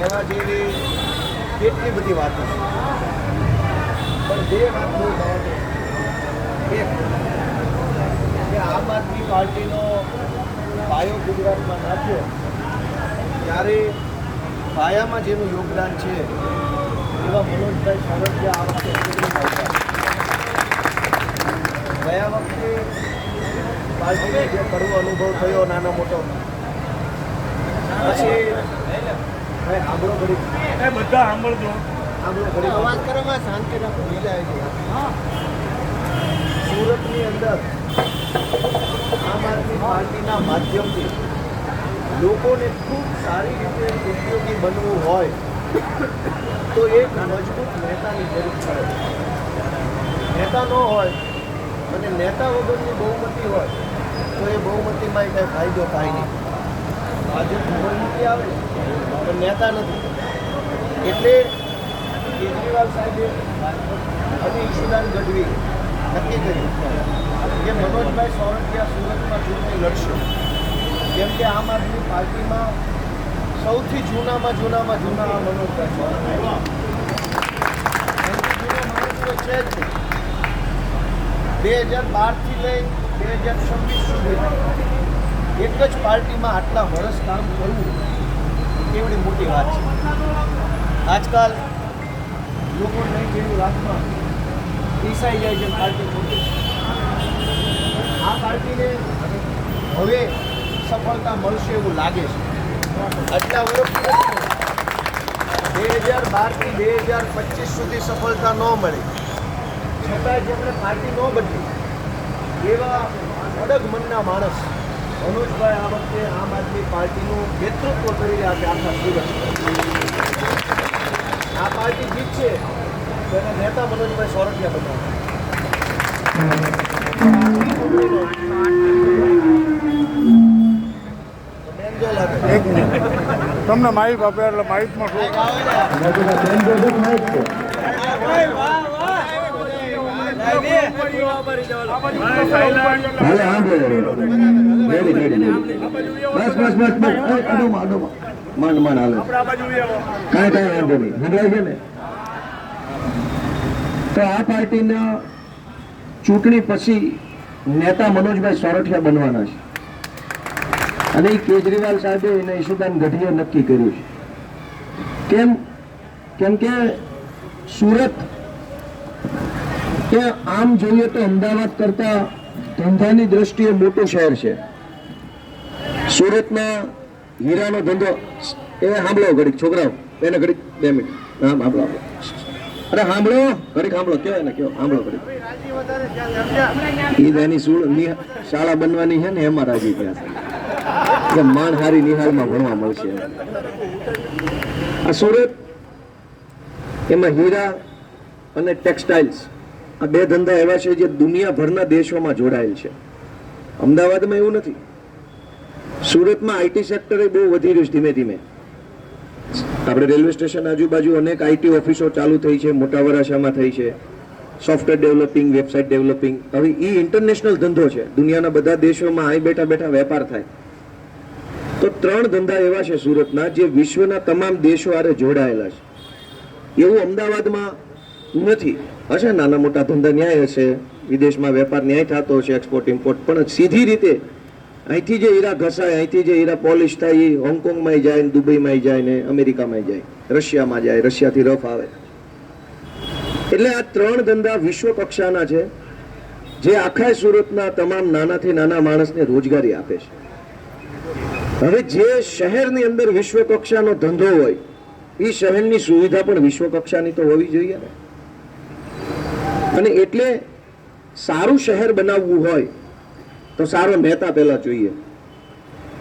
કહેવા જેવી કેટલી બધી વાતો છે, પણ બે વાત બહુ મહત્વની. એક કે આમ આદમી પાર્ટીનો પાયો ગુજરાતમાં નાખ્યો ત્યારે પાયામાં જેનું યોગદાન છે એવા મનોજભાઈ સોરઠિયા આ વખતે ચૂંટણીમાં ઉભા. ગયા વખતે પાર્ટીને જે કડવો અનુભવ થયો નાનો મોટો, પછી સાંભળો ઘડી બધા સાંભળજો, સાંભળો ઘડી અવાજ કરવામાં શાંતિ રાખો. બીજા સુરતની અંદર આમ આદમી પાર્ટીના માધ્યમથી લોકોને ખૂબ સારી રીતે ઉપયોગી બનવું હોય તો એક મજબૂત નેતાની જરૂર પડે. નેતા ન હોય અને નેતા વગરની બહુમતી હોય તો એ બહુમતીમાં કંઈ ફાયદો થાય નહીં. ભાજપની બહુમતી આવે પણ નેતા નથી. એટલે કેજરીવાલ સાહેબે અને ઈશુદાન ગઢવી નક્કી કર્યું કે મનોજભાઈ સોરઠિયા સુરતમાં ચૂંટણી લડશે. કેમ કે આમ આદમી પાર્ટીમાં સૌથી જૂના આ મનોજભાઈ સોરઠિયા છે જ નહીં. 2012થી લઈ 2026 સુધી એક જ પાર્ટીમાં આટલા વર્ષ કામ કરવું કેવડી મોટી વાત છે. આજકાલ લોકો નહીં જેવી વાતમાં પીસાઈ જાય છે પાર્ટી મોટી. આ પાર્ટીને હવે સફળતા મળશે એવું લાગે છે. આટલા વર્ષ 2012થી 2025 સુધી સફળતા ન મળી છતાં જેમણે પાર્ટી ન બદલી એવા અડગ મનના માણસ મનોજભાઈ આ વખતે આમ આદમી પાર્ટીનું નેતૃત્વ કરી રહ્યા છે આખા સુરત. આ પાર્ટી જીતશે તો એના નેતા મનોજભાઈ સોરઠિયા બનાવશે. એક મિનિટ તમને માઇક આપે એટલે માઇકમાં શું તો આ પાર્ટીના ચૂંટણી પછી નેતા મનોજભાઈ સોરઠિયા બનવાના છે અને એ કેજરીવાલ સાહેબે એને ઈશુદાન ગઢવીએ નક્કી કર્યું છે. કેમ કે સુરત એ આમ જોઈએ તો અમદાવાદ કરતા ધંધાની દ્રષ્ટિએ મોટું શહેર છે. સુરતમાં હીરાનો ધંધો એ સાંભળો ઘડીક છોકરાઓ એને ઘડીક 2 મિનિટ સાંભળો અરે સાંભળો ઘડીક સાંભળો કયો એને કયો સાંભળો ઘડીક એની શાળા બનવાની છે ને એમાં રાજી થયા છે. માણહારી નિહાળમાં ભણવા મળશે. આ સુરત એમાં હીરા અને ટેક્સટાઇલ્સ આ બે ધંધા એવા છે જે દુનિયાભરના દેશોમાં જોડાયેલ છે. અમદાવાદમાં એવું નથી. સુરતમાં આઈટી સેક્ટર બહુ વધી રહ્યું છે ધીમે ધીમે. આપણે રેલવે સ્ટેશન આજુબાજુ અનેક આઈટી ઓફિસો ચાલુ થઈ છે. મોટા વરાછામાં થઈ છે. Software developing, website developing. હવે એ ઇન્ટરનેશનલ ધંધો છે. દુનિયાના બધા દેશોમાં અહીં બેઠા બેઠા વેપાર થાય. તો 3 ધંધા એવા છે સુરતના જે વિશ્વના તમામ દેશો આરે જોડાયેલા છે. એવું અમદાવાદમાં નથી. હશે નાના મોટા ધંધા ન્યાય હશે, વિદેશમાં વેપાર ન્યાય થતો હશે, એક્સપોર્ટ ઇમ્પોર્ટ, પણ સીધી રીતે અહીંથી જે હીરા ઘસાય, અહીંથી જે હીરા પોલિશ થાય એ હોંગકોંગમાં જાય ને દુબઈમાં જાય ને અમેરિકામાં જાય, રશિયામાં જાય, રશિયાથી રફ આવે. એટલે આ 3 ધંધા વિશ્વ કક્ષાના છે જે આખા સુરતના તમામ નાનાથી નાના માણસને રોજગારી આપે છે. હવે જે શહેરની અંદર વિશ્વ કક્ષાનો ધંધો હોય એ શહેરની સુવિધા પણ વિશ્વ કક્ષાની તો હોવી જોઈએ ને. અને એટલે સારું શહેર બનાવવું હોય તો સારો નેતા પહેલા જોઈએ.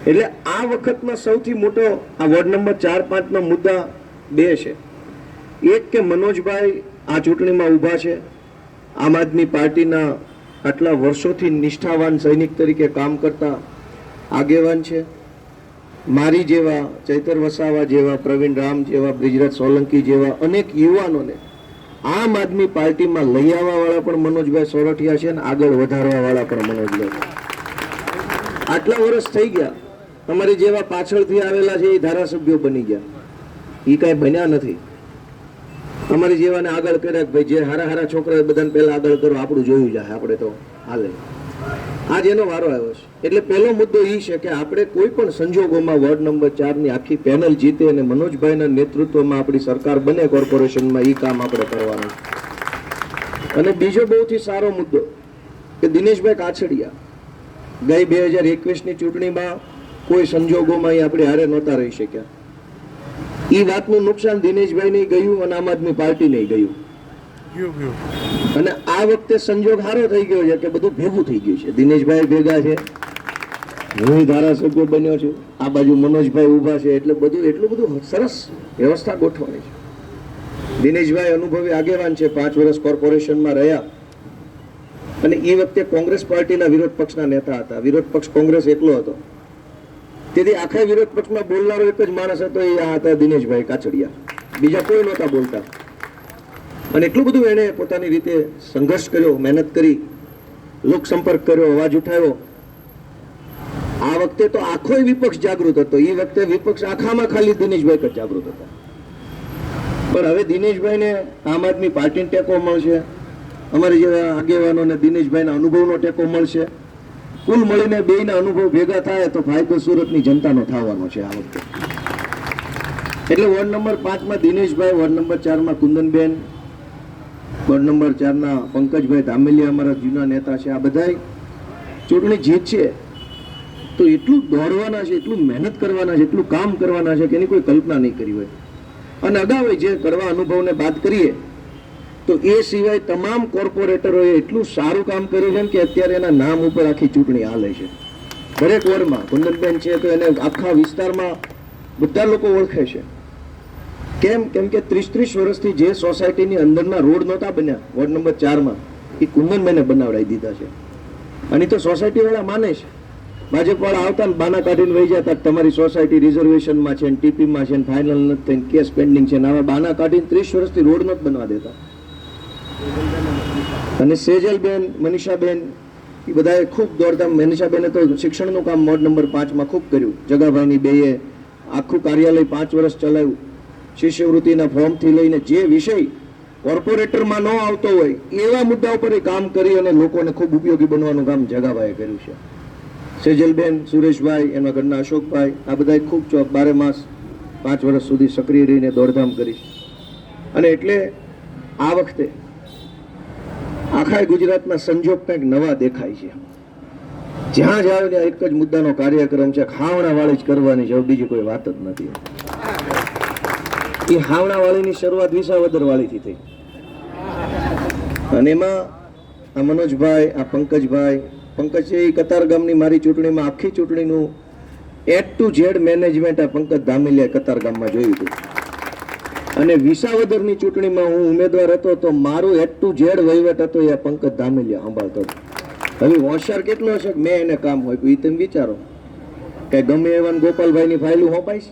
એટલે આ વખતમાં સૌથી મોટો આ વોર્ડ નંબર 4, 5 મુદ્દા 2 છે. એક કે મનોજભાઈ આ ચૂંટણીમાં ઊભા છે. આમ આદમી પાર્ટીના આટલા વર્ષોથી નિષ્ઠાવાન સૈનિક તરીકે કામ કરતા આગેવાન છે. મારી જેવા, ચૈતર વસાવા જેવા, પ્રવીણ રામ જેવા, બ્રિજરાજ સોલંકી જેવા અનેક યુવાનોને આમ આદમી પાર્ટીમાં લઈ આવવા વાળા પણ મનોજભાઈ સોરઠિયા છે અને આગળ વધારવા વાળા પણ મનોજભાઈ. આટલા વર્ષ થઈ ગયા, તમારી જેવા પાછળથી આવેલા છે એ ધારાસભ્યો બની ગયા. એ કાંઈ બન્યા નથી. અમારી જેવાને આગળ કર્યા કે ભાઈ જે હારા હારા છોકરા બધાને પહેલા આગળ કરો, આપણું જોયું જાય, આપણે તો હાલે. આજ એનો વારો આવ્યો છે. એટલે પહેલો મુદ્દો એ છે કે આપણે કોઈ પણ સંજોગોમાં વોર્ડ નંબર 4 ની આખી પેનલ જીતે અને મનોજભાઈના નેતૃત્વમાં આપણી સરકાર બને કોર્પોરેશનમાં, એ કામ આપણે કરવાનું. અને બીજો બહુથી સારો મુદ્દો કે દિનેશભાઈ કાછડિયા ગઈ 2021ની ચૂંટણીમાં કોઈ સંજોગોમાં આપણે હારે નહોતા રહી શક્યા. એ વાતનું નુકસાન દિનેશભાઈ નહીં ગયું અને આમ આદમી પાર્ટી નહીં ગયું. અને આ વખતે સંજોગ સારો થઈ ગયો છે કે બધું ભેગું થઈ ગયું છે. દિનેશભાઈ ભેગા છે, હું ધારાસભ્ય બન્યો છું, આ બાજુ મનોજભાઈ ઊભા છે, એટલે બધું એટલું બધું સરસ વ્યવસ્થા ગોઠવાની છે. દિનેશભાઈ અનુભવી આગેવાન છે, 5 વર્ષ કોર્પોરેશનમાં રહ્યા અને એ વખતે કોંગ્રેસ પાર્ટીના વિરોધ પક્ષના નેતા હતા. વિરોધ પક્ષ કોંગ્રેસ એકલો હતો, તેથી આખા વિરોધ પક્ષમાં બોલનારો એક જ માણસ હતો, એ આ હતા દિનેશભાઈ કાછડિયા. બીજા કોઈ નહોતા બોલતા. અને એટલું બધું એણે પોતાની રીતે સંઘર્ષ કર્યો, મહેનત કરી, લોક સંપર્ક કર્યો, અવાજ ઉઠાવ્યો. આ વખતે તો આખો વિપક્ષ જાગૃત હતો. એ વખતે વિપક્ષ આખામાં ખાલી દિનેશભાઈ જ જાગૃત હતા. પણ હવે દિનેશભાઈને આમ આદમી પાર્ટીનો ટેકો મળશે, અમારી જેવા આગેવાનોને દિનેશભાઈના અનુભવનો ટેકો મળશે. કુલ મળીને બેયના અનુભવ ભેગા થાય તો ફાયદો સુરતની જનતાનો થવાનો છે આ વખતે. એટલે વોર્ડ નંબર 5માં દિનેશભાઈ, વોર્ડ નંબર 4માં કુંદનબેન, વોર્ડ નંબર 4ના પંકજભાઈ ધામેલિયા અમારા જૂના નેતા છે, આ બધા ચૂંટણી જીતશે તો એટલું દોડવાના છે, એટલું મહેનત કરવાના છે, એટલું કામ કરવાના છે કે એની કોઈ કલ્પના નહીં કરી હોય. અને અગાઉ જે કરવા અનુભવને બાદ કરીએ તો એ સિવાય તમામ કોર્પોરેટરોએ એટલું સારું કામ કર્યું છે કે અત્યારે એના નામ ઉપર આખી ચૂંટણી હાલે છે. દરેક વોર્ડમાં કુંદનબેન છે તો એને આખા વિસ્તારમાં બધા લોકો ઓળખે છે. કેમ કે 30 વર્ષથી જે સોસાયટીની અંદરના રોડ નહોતા બન્યા વોર્ડ નંબર 4માં, એ કુંદનબેને બનાવડાવી દીધા છે. અને તો સોસાયટી વાળા માને છે. ભાજપ વાળા આવતા ને બાના કાઢીને વહી જતા, તમારી સોસાયટી રિઝર્વેશનમાં છે, ટીપીમાં છે, ફાઇનલ નથી થઈને કેસ પેન્ડિંગ છે, આવા બાના કાઢીને 30 વર્ષથી રોડ નથી બનવા દેતા. અને સેજલબેન, મનીષાબેન, એ બધાએ ખૂબ દોડધામ. મનીષાબેને તો શિક્ષણનું કામ વોર્ડ નંબર 5માં ખૂબ કર્યું. જગાભાઈની બેએ આખું કાર્યાલય 5 વર્ષ ચલાવ્યું. શિષ્યવૃત્તિના ફોર્મથી લઈને જે વિષય કોર્પોરેટરમાં ન આવતો હોય એવા મુદ્દા ઉપર એ કામ કરી અને લોકોને ખૂબ ઉપયોગી બનવાનું કામ જગાભાઈએ કર્યું છે. સેજલબેન, સુરેશભાઈ, એના ઘરના અશોકભાઈ, આ બધાએ ખૂબ 12 માસ 5 વર્ષ સુધી સક્રિય રહીને દોડધામ કરી. અને એટલે આ વખતે આખા ગુજરાતના સંજોગ કંઈક નવા દેખાય છે. જ્યાં જાવ ત્યાં એક જ મુદ્દાનો કાર્યક્રમ છે, ખાવણાવાળી જ કરવાની છે, બીજી કોઈ વાત જ નથી. એ ખાવણાવાળીની શરૂઆત વિસાવદરવાળીથી થઈ. અને એમાં આ મનોજભાઈ, આ પંકજ છે, એ કતારગામની મારી ચૂંટણીમાં આખી ચૂંટણીનું A to Z મેનેજમેન્ટ આ પંકજ ધામેલિયા કતારગામમાં જોયું હતું. અને વિસાવદરની ચૂંટણીમાં હું ઉમેદવાર હતો તો મારું A to Z વહીવટ હતો એ પંકજ ધામેલિયા સંભાળતો હતો. હવે હોશિયાર કેટલો હશે કે મેં એને કામ હોય, એ તમે વિચારો કે ગમે એવા ગોપાલભાઈની ફાઇલું હોપાઈશ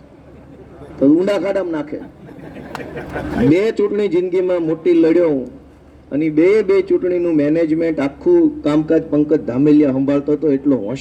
તો ઊંડા ખાડામાં નાખે. 2 ચૂંટણી જિંદગીમાં મોટી લડ્યો હું, અને બે ચૂંટણીનું મેનેજમેન્ટ આખું કામકાજ પંકજ ધામેલિયા સંભાળતો હતો. એટલો હોશિયાર